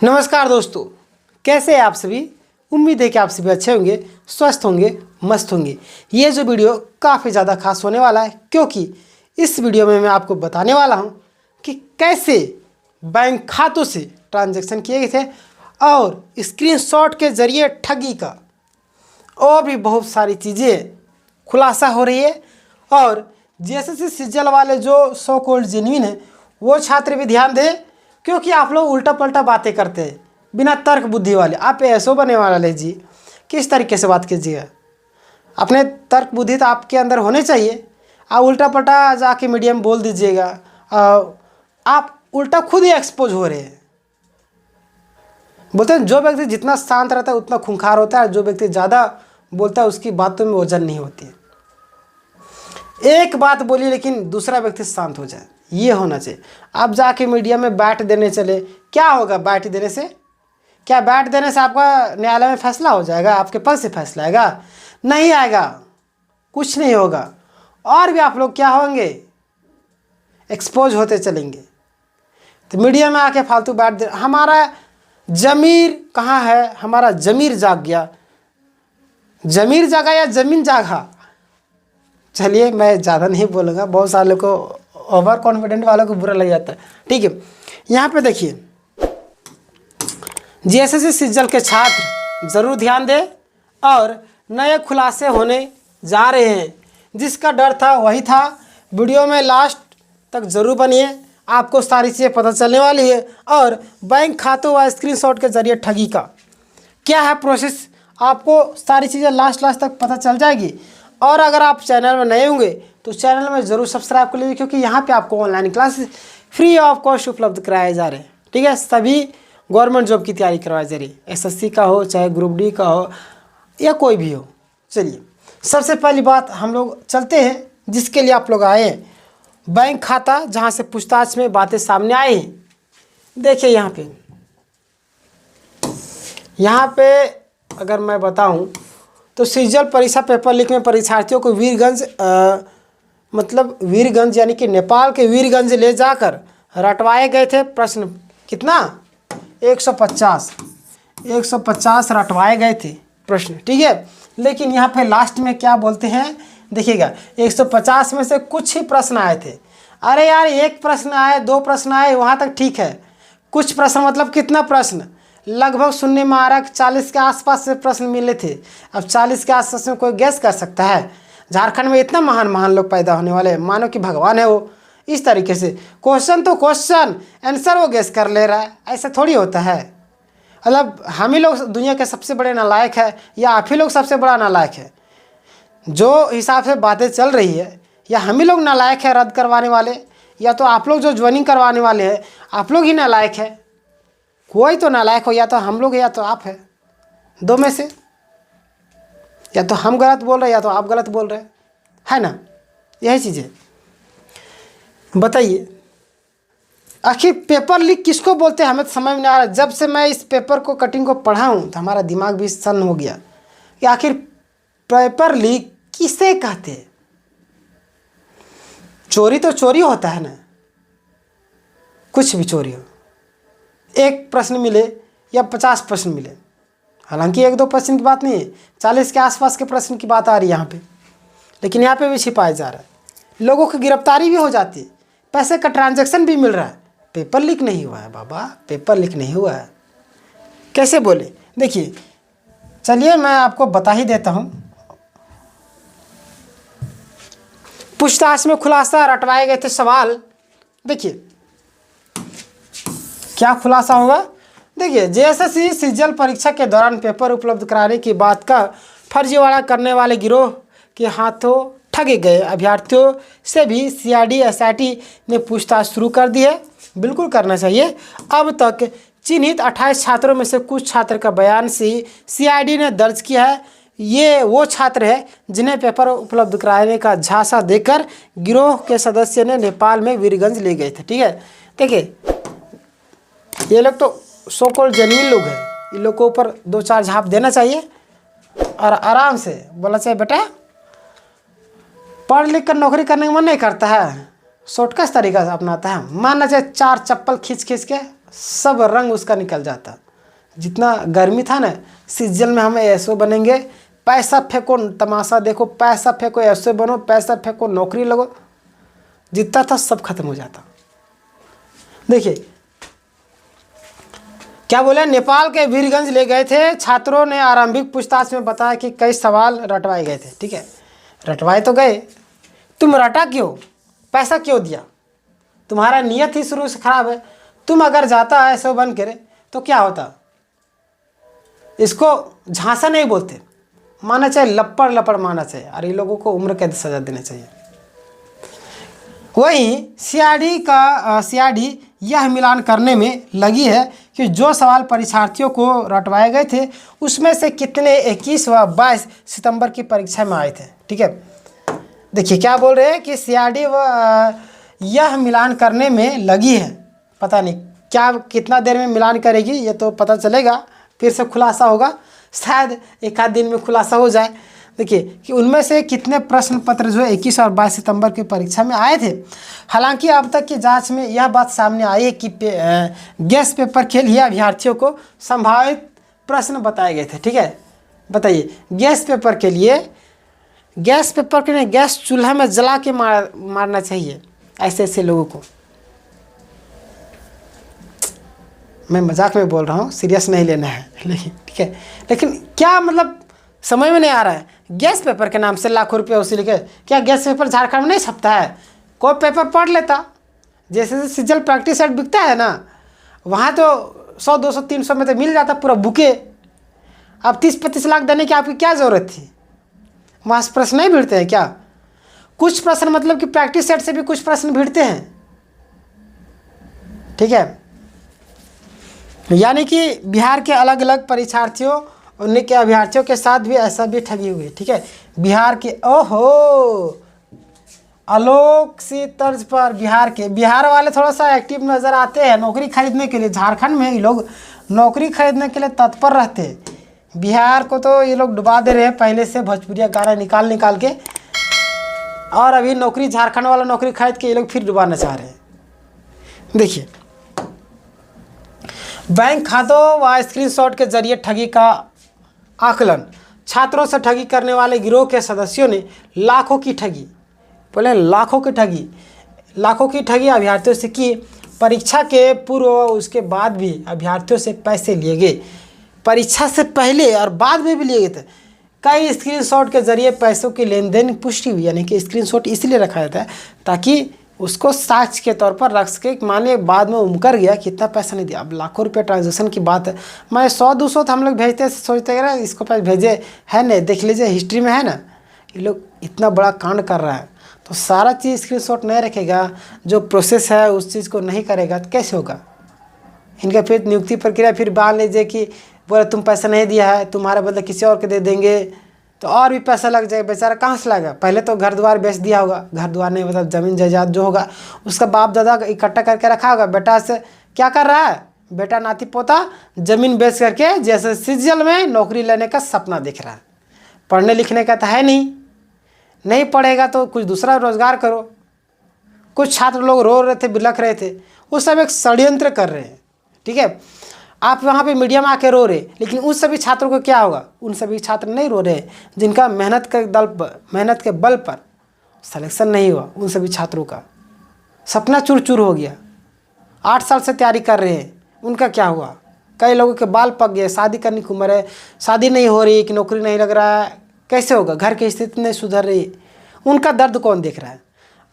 नमस्कार दोस्तों, कैसे हैं आप सभी। उम्मीद है कि आप सभी अच्छे होंगे, स्वस्थ होंगे, मस्त होंगे। ये जो वीडियो काफ़ी ज़्यादा खास होने वाला है, क्योंकि इस वीडियो में मैं आपको बताने वाला हूं कि कैसे बैंक खातों से ट्रांजैक्शन किए गए थे और स्क्रीनशॉट के ज़रिए ठगी का और भी बहुत सारी चीज़ें खुलासा हो रही है। और जेएसएससी सिज्जल वाले जो सो कॉल्ड जेन्युइन है वो छात्र भी ध्यान दें, क्योंकि आप लोग उल्टा पल्टा बातें करते हैं बिना तर्क बुद्धि वाले। आप ऐसो बने वाले जी, किस तरीके से बात कीजिएगा। अपने तर्क बुद्धि तो आपके अंदर होने चाहिए। आप उल्टा पल्टा जाके मीडिया में बोल दीजिएगा, आप उल्टा खुद ही एक्सपोज हो रहे हैं। बोलते हैं जो व्यक्ति जितना शांत रहता है उतना खूंखार होता है, जो व्यक्ति ज़्यादा बोलता है उसकी बातों में वजन नहीं होती है। एक बात बोलिए लेकिन दूसरा व्यक्ति शांत हो जाए, ये होना चाहिए। आप जाके मीडिया में बैठ देने चले, क्या होगा बैठ देने से? क्या बैठ देने से आपका न्यायालय में फैसला हो जाएगा? आपके पक्ष से फैसला आएगा? नहीं आएगा, कुछ नहीं होगा। और भी आप लोग क्या होंगे, एक्सपोज होते चलेंगे। तो मीडिया में आके फालतू बैठ दे। हमारा जमीर कहाँ है? हमारा जमीर जाग गया। जमीर जागा या जमीन जागा? चलिए मैं ज़्यादा नहीं बोलूँगा, बहुत सारे लोग को ओवर कॉन्फिडेंट वालों को बुरा लग जाता है। ठीक है, यहाँ पे देखिए, जेएसएससी सिज्जल के छात्र ज़रूर ध्यान दें और नए खुलासे होने जा रहे हैं। जिसका डर था वही था। वीडियो में लास्ट तक ज़रूर बनिए, आपको सारी चीज़ें पता चलने वाली है। और बैंक खातों व स्क्रीनशॉट के ज़रिए ठगी का क्या है प्रोसेस, आपको सारी चीज़ें लास्ट तक पता चल जाएगी। और अगर आप चैनल में नए होंगे तो चैनल में ज़रूर सब्सक्राइब कर लीजिए, क्योंकि यहाँ पे आपको online classes free of cost उपलब्ध कराए जा रहे हैं। ठीक है, सभी गवर्नमेंट जॉब की तैयारी करवाई जा रही है, एसएससी का हो चाहे ग्रुप डी का हो या कोई भी हो। चलिए सबसे पहली बात हम लोग चलते हैं जिसके लिए आप लोग आए हैं, बैंक खाता, जहाँ से पूछताछ में बातें सामने आई हैं। देखिए यहाँ पे अगर मैं बताऊँ तो सिज्जल परीक्षा पेपर लीक में परीक्षार्थियों को वीरगंज यानी कि नेपाल के वीरगंज ले जाकर रटवाए गए थे प्रश्न। कितना? 150 रटवाए गए थे प्रश्न। ठीक है, लेकिन यहाँ पे लास्ट में क्या बोलते हैं देखिएगा, 150 में से कुछ ही प्रश्न आए थे। अरे यार, एक प्रश्न आए, दो प्रश्न आए, वहाँ तक ठीक है। कुछ प्रश्न मतलब कितना प्रश्न? लगभग सुनने में आ रहा है 40 के आसपास से प्रश्न मिले थे। अब 40 के आसपास में कोई गैस कर सकता है? झारखंड में इतना महान लोग पैदा होने वाले हैं, मानो कि भगवान है वो। इस तरीके से क्वेश्चन तो क्वेश्चन, आंसर वो गैस कर ले रहा है, ऐसा थोड़ी होता है। मतलब हम ही लोग दुनिया के सबसे बड़े नालायक है या आप ही लोग सबसे बड़ा नालायक है? जो हिसाब से बातें चल रही है, या हम ही लोग नालायक है रद्द करवाने वाले, या तो आप लोग जो ज्वाइनिंग करवाने वाले हैं आप लोग ही नालायक है। कोई तो नालायक हो, या तो हम लोग या तो आप है, दो में से। या तो हम गलत बोल रहे हैं या तो आप गलत बोल रहे हैं, है ना? यही चीज़ें बताइए। आखिर पेपर लीक किसको बोलते हैं हमें तो समझ में नहीं आ रहा। जब से मैं इस पेपर को कटिंग को पढ़ा हूँ तो हमारा दिमाग भी सन्न हो गया कि आखिर पेपर लीक किसे कहते हैं। चोरी तो चोरी होता है ना, कुछ भी चोरी हो, एक प्रश्न मिले या 50 प्रश्न मिले। हालांकि एक दो प्रश्न की बात नहीं है, 40 के आसपास के प्रश्न की बात आ रही है यहाँ पे। लेकिन यहाँ पे भी छिपाया जा रहा है, लोगों की गिरफ्तारी भी हो जाती है, पैसे का ट्रांजैक्शन भी मिल रहा है। पेपर लीक नहीं हुआ है बाबा, पेपर लीक नहीं हुआ है, कैसे बोले? देखिए चलिए मैं आपको बता ही देता हूँ। पूछताछ में खुलासा, रटवाए गए थे सवाल। देखिए क्या खुलासा होगा। देखिए, जेएसएससी सिज्जल परीक्षा के दौरान पेपर उपलब्ध कराने की बात का फर्जीवाड़ा करने वाले गिरोह के हाथों ठगे गए अभ्यर्थियों से भी सीआईडी एसआईटी ने पूछताछ शुरू कर दी है। बिल्कुल करना चाहिए। अब तक चिन्हित 28 छात्रों में से कुछ छात्र का बयान सीआईडी ने दर्ज किया है। ये वो छात्र है जिन्हें पेपर उपलब्ध कराने का झांसा देकर गिरोह के सदस्य ने नेपाल में वीरगंज ले गए थे। ठीक है, देखिए ये लोग तो सो कॉल्ड जेन्युइन लोग हैं, इन लोग को ऊपर 2-4 झाप देना चाहिए और आराम से बोलना चाहिए, बेटा पढ़ लिख कर नौकरी करने का मन नहीं करता है, शॉर्टकट तरीका से अपनाता है, मानना चाहिए 4 चप्पल खींच के सब रंग उसका निकल जाता। जितना गर्मी था ना, सीजन में हम ऐसे बनेंगे, पैसा फेंको तमाशा देखो, पैसा फेंको ऐसे बनो, पैसा फेंको नौकरी लगो, जितना था सब खत्म हो जाता। देखिए क्या बोले, नेपाल के वीरगंज ले गए थे छात्रों ने, आरंभिक पूछताछ में बताया कि कई सवाल रटवाए गए थे। ठीक है, रटवाए तो गए, तुम रटा क्यों, पैसा क्यों दिया, तुम्हारा नियत ही शुरू से खराब है। तुम अगर जाता है ऐसे बन करे तो क्या होता, इसको झांसा नहीं बोलते, माना चाहिए लपड़ लपड़ माना चाहिए, और ये लोगों को उम्र कैद सजा देना चाहिए। वहीं सीआईडी यह मिलान करने में लगी है कि जो सवाल परीक्षार्थियों को रटवाए गए थे उसमें से कितने 21 व 22 सितंबर की परीक्षा में आए थे। ठीक है, देखिए क्या बोल रहे हैं कि सीआईडी यह मिलान करने में लगी है, पता नहीं क्या कितना देर में मिलान करेगी, ये तो पता चलेगा, फिर से खुलासा होगा, शायद एक आध दिन में खुलासा हो जाए। देखिए कि उनमें से कितने प्रश्न पत्र जो है 21 और 22 सितंबर की परीक्षा में आए थे। हालांकि अब तक की जांच में यह बात सामने आई है कि गैस पेपर के लिए अभ्यर्थियों को संभावित प्रश्न बताए गए थे। ठीक है, बताइए गैस पेपर के लिए गैस चूल्हा में जला के मारना चाहिए ऐसे ऐसे लोगों को। मैं मजाक में बोल रहा हूँ, सीरियस नहीं लेना है, लेकिन ठीक है, लेकिन क्या मतलब समझ में नहीं आ रहा है। गैस पेपर के नाम से लाखों रुपये वसूल के, क्या गैस पेपर झारखंड में नहीं छपता है, कोई पेपर पढ़ लेता, जैसे सीजल प्रैक्टिस सेट बिकता है ना, वहाँ तो 100 200 300 में तो मिल जाता पूरा बुके। अब 30-35 लाख देने की आपकी क्या ज़रूरत थी, वहाँ से प्रश्न नहीं भिड़ते हैं क्या, कुछ प्रश्न मतलब कि प्रैक्टिस सेट से भी कुछ प्रश्न भिड़ते हैं। ठीक है, यानी कि बिहार के अलग अलग परीक्षार्थियों उनके अभ्यर्थियों के साथ भी ऐसा भी ठगी हुई। ठीक है, बिहार के आलोक सी तर्ज पर बिहार वाले थोड़ा सा एक्टिव नज़र आते हैं नौकरी खरीदने के लिए। झारखंड में ये लोग नौकरी खरीदने के लिए तत्पर रहते हैं, बिहार को तो ये लोग डुबा दे रहे हैं पहले से भोजपुरिया गाना निकाल के, और अभी नौकरी झारखंड वाला नौकरी खरीद के ये लोग फिर डुबाना चाह रहे हैं। देखिए बैंक खातों व स्क्रीनशॉट के जरिए ठगी का आकलन, छात्रों से ठगी करने वाले गिरोह के सदस्यों ने लाखों की ठगी अभ्यर्थियों से की। परीक्षा के पूर्व व उसके बाद भी अभ्यर्थियों से पैसे लिए गए, परीक्षा से पहले और बाद में भी लिए गए थे। कई स्क्रीनशॉट के जरिए पैसों की लेन देन की पुष्टि हुई, यानी कि स्क्रीनशॉट इसलिए रखा जाता है ताकि उसको साक्ष्य के तौर पर रख सके, माने बाद में उमकर गया कितना पैसा नहीं दिया। अब लाखों रुपये ट्रांजेक्शन की बात है, मैं 100-200 तो हम लोग भेजते सोचते हैं इसको पैसे भेजे है नहीं, देख लीजिए हिस्ट्री में है ना, ये लोग इतना बड़ा कांड कर रहा है तो सारा चीज़ स्क्रीनशॉट नहीं रखेगा, जो प्रोसेस है उस चीज़ को नहीं करेगा तो कैसे होगा। इनका फिर नियुक्ति प्रक्रिया फिर मान लीजिए कि बोले तुम पैसा नहीं दिया है, तुम्हारे बदले किसी और को दे देंगे तो और भी पैसा लग जाएगा, बेचारा कहाँ से लाएगा। पहले तो घर द्वार बेच दिया होगा, घर द्वार नहीं मतलब ज़मीन जायदाद जो होगा उसका बाप दादा इकट्ठा करके रखा होगा, बेटा से क्या कर रहा है, बेटा नाती पोता ज़मीन बेच करके जैसे सीजल में नौकरी लेने का सपना देख रहा है। पढ़ने लिखने का तो है नहीं पढ़ेगा तो कुछ दूसरा रोज़गार करो। कुछ छात्र लोग रो रहे थे, बिलख रहे थे, वो सब एक षड्यंत्र कर रहे हैं। ठीक है, आप वहाँ पे मीडिया में आके रो रहे, लेकिन उन सभी छात्रों को क्या होगा, उन सभी छात्र नहीं रो रहे जिनका मेहनत के बल पर सिलेक्शन नहीं हुआ। उन सभी छात्रों का सपना चूर चूर हो गया, 8 साल से तैयारी कर रहे हैं, उनका क्या हुआ। कई लोगों के बाल पक गए, शादी करने की उम्र है, शादी नहीं हो रही कि नौकरी नहीं लग रहा है, कैसे होगा, घर की स्थिति नहीं सुधर रही, उनका दर्द कौन देख रहा है।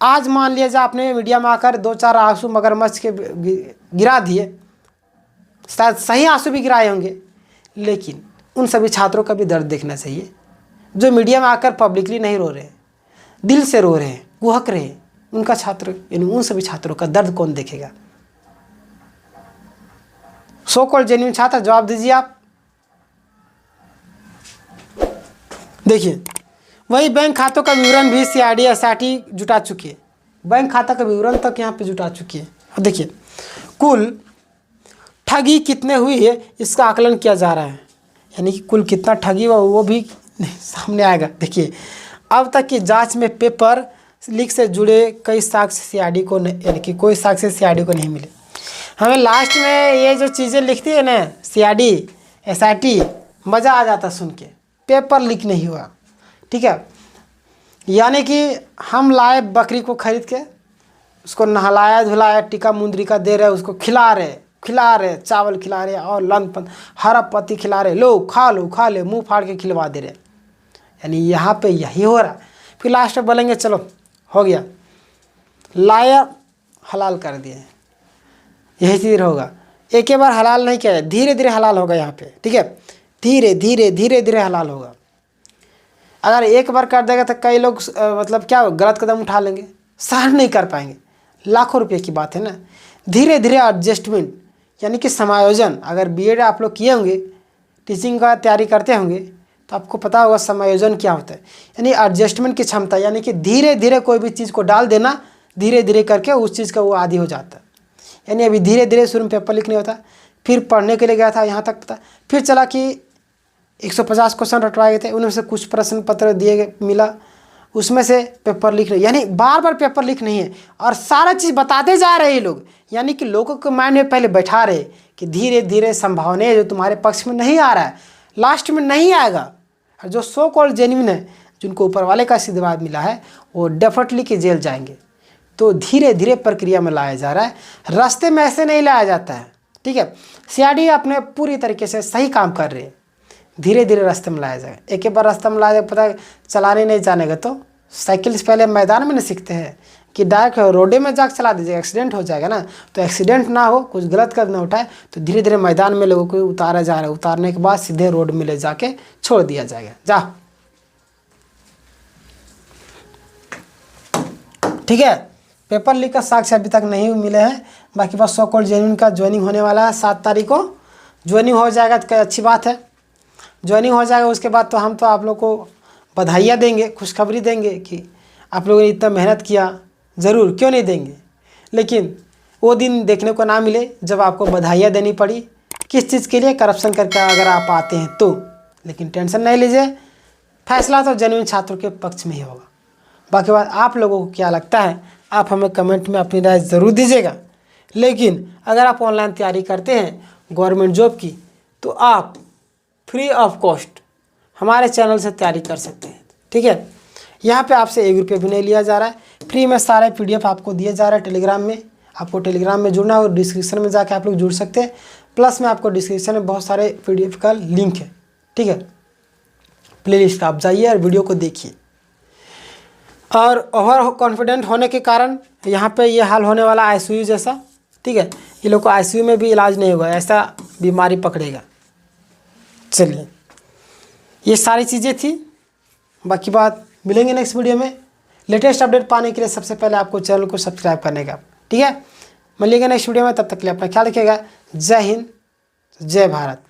आज मान लिया आपने मीडिया में आकर 2-4 आंसू मगरमच्छ के गिरा दिए, शायद सही आंसू भी गिराए होंगे, लेकिन उन सभी छात्रों का भी दर्द देखना चाहिए जो मीडिया में आकर पब्लिकली नहीं रो रहे, दिल से रो रहे हैं, कुहक रहे हैं। उनका छात्र यानी उन सभी छात्रों का दर्द कौन देखेगा। सो कॉल्ड जेन्युइन छात्र जवाब दीजिए आप। देखिए वही बैंक खातों का विवरण भी सीआईडी एसआईटी जुटा चुकी है, बैंक खाता का विवरण तक यहाँ पे जुटा चुकी है। और देखिए कुल ठगी कितने हुई है इसका आकलन किया जा रहा है, यानी कि कुल कितना ठगी हुआ वो भी सामने आएगा। देखिए अब तक की जांच में पेपर लीक से जुड़े कई साक्ष्य सीआईडी को यानी कि कोई साक्ष्य सीआईडी को नहीं मिले। हमें लास्ट में ये जो चीज़ें लिखती है ना, CID SIT, मज़ा आ जाता सुन के। पेपर लीक नहीं हुआ, ठीक है। यानी कि हम लाए बकरी को खरीद के, उसको नहलाया धुलाया, टीका मुंदरी का दे रहे, उसको खिला रहे, चावल खिला रहे और लंग हरा पत्ती खिला रहे, लो खा ले, मुंह फाड़ के खिलवा दे रहे। यानी यहाँ पे यही हो रहा है। फिर लास्ट में बोलेंगे चलो हो गया, लाया हलाल कर दिए, यही चीज़ होगा। एक ही बार हलाल नहीं किया, धीरे धीरे हलाल होगा यहाँ पे, ठीक है। धीरे धीरे हलाल होगा। अगर एक बार कर देगा तो कई लोग मतलब क्या गलत कदम उठा लेंगे, सहन नहीं कर पाएंगे। लाखों रुपए की बात है ना। धीरे धीरे एडजस्टमेंट, यानी कि समायोजन। अगर BEd आप लोग किए होंगे, टीचिंग का तैयारी करते होंगे, तो आपको पता होगा समायोजन क्या होता है। यानी एडजस्टमेंट की क्षमता, यानी कि धीरे धीरे कोई भी चीज़ को डाल देना, धीरे धीरे करके उस चीज़ का वो आदी हो जाता है। यानी अभी धीरे धीरे शुरू में पेपर लीक नहीं होता। फिर पढ़ने के लिए गया था, यहाँ तक पता, फिर चला कि 150 क्वेश्चन रटवाए गए थे, उनमें से कुछ प्रश्न पत्र दिए गए मिला, उसमें से पेपर लीक नहीं। यानी बार बार पेपर लीक नहीं है, और सारा चीज़ बताते जा रहे हैं लोग। यानी कि लोगों के माइंड में पहले बैठा रहे कि धीरे धीरे संभावनाएं जो तुम्हारे पक्ष में नहीं आ रहा है, लास्ट में नहीं आएगा। और जो सो कॉल्ड जेन्युइन है, जिनको ऊपर वाले का आशीर्वाद मिला है, वो डेफिनेटली कि जेल जाएंगे। तो धीरे धीरे प्रक्रिया में लाया जा रहा है, रास्ते में ऐसे नहीं लाया जाता है, ठीक है। CID अपने पूरी तरीके से सही काम कर रहे हैं, धीरे धीरे रास्ते में लाया जाएगा। एक ही बार रास्ते में लाया पता चलाने नहीं जानेगा तो साइकिल से पहले मैदान में नहीं सीखते हैं कि डायरेक्ट रोडे में जाकर चला दीजिएगा, एक्सीडेंट हो जाएगा ना। तो एक्सीडेंट ना हो, कुछ गलत कदम ना उठाए, तो धीरे धीरे मैदान में लोगों को उतारा जा रहा है। उतारने के बाद सीधे रोड में ले जाके छोड़ दिया जाएगा, जा, ठीक है। पेपर लीक का साक्ष्य अभी तक नहीं मिले हैं। बाकी बस सो कॉल्ड जेन्युइन का ज्वाइनिंग होने वाला है, 7 तारीख को ज्वाइनिंग हो जाएगा, तो अच्छी बात है। ज्वाइनिंग हो जाएगा, उसके बाद तो हम तो आप लोग को बधाइयाँ देंगे, खुशखबरी देंगे कि आप लोगों ने इतना मेहनत किया। ज़रूर, क्यों नहीं देंगे, लेकिन वो दिन देखने को ना मिले जब आपको बधाइयाँ देनी पड़ी। किस चीज़ के लिए? करप्शन करके अगर आप आते हैं तो। लेकिन टेंशन नहीं लीजिए, फैसला तो जेन्युइन छात्रों के पक्ष में ही होगा। बाकी बात आप लोगों को क्या लगता है, आप हमें कमेंट में अपनी राय ज़रूर दीजिएगा। लेकिन अगर आप ऑनलाइन तैयारी करते हैं गवर्नमेंट जॉब की, तो आप फ्री ऑफ कॉस्ट हमारे चैनल से तैयारी कर सकते हैं, ठीक है। यहाँ पे आपसे 1 रुपये भी नहीं लिया जा रहा है, फ्री में सारे PDF आपको दिए जा रहा है टेलीग्राम में। आपको टेलीग्राम में जुड़ना हो, डिस्क्रिप्शन में जाके आप लोग जुड़ सकते हैं। प्लस में आपको डिस्क्रिप्शन में बहुत सारे PDF का लिंक है, ठीक है। प्लेलिस्ट आप जाइए और वीडियो को देखिए। और ओवर कॉन्फिडेंट होने के कारण यहाँ पे ये हाल होने वाला ICU जैसा, ठीक है। ये लोग को ICU में भी इलाज नहीं होगा, ऐसा बीमारी पकड़ेगा। चलिए, ये सारी चीज़ें थी। बाकी बात मिलेंगे नेक्स्ट वीडियो में। लेटेस्ट अपडेट पाने के लिए सबसे पहले आपको चैनल को सब्सक्राइब करने का, ठीक है। मिलेंगे नेक्स्ट वीडियो में, तब तक के लिए अपना ख्याल रखिएगा। जय हिंद, जय भारत।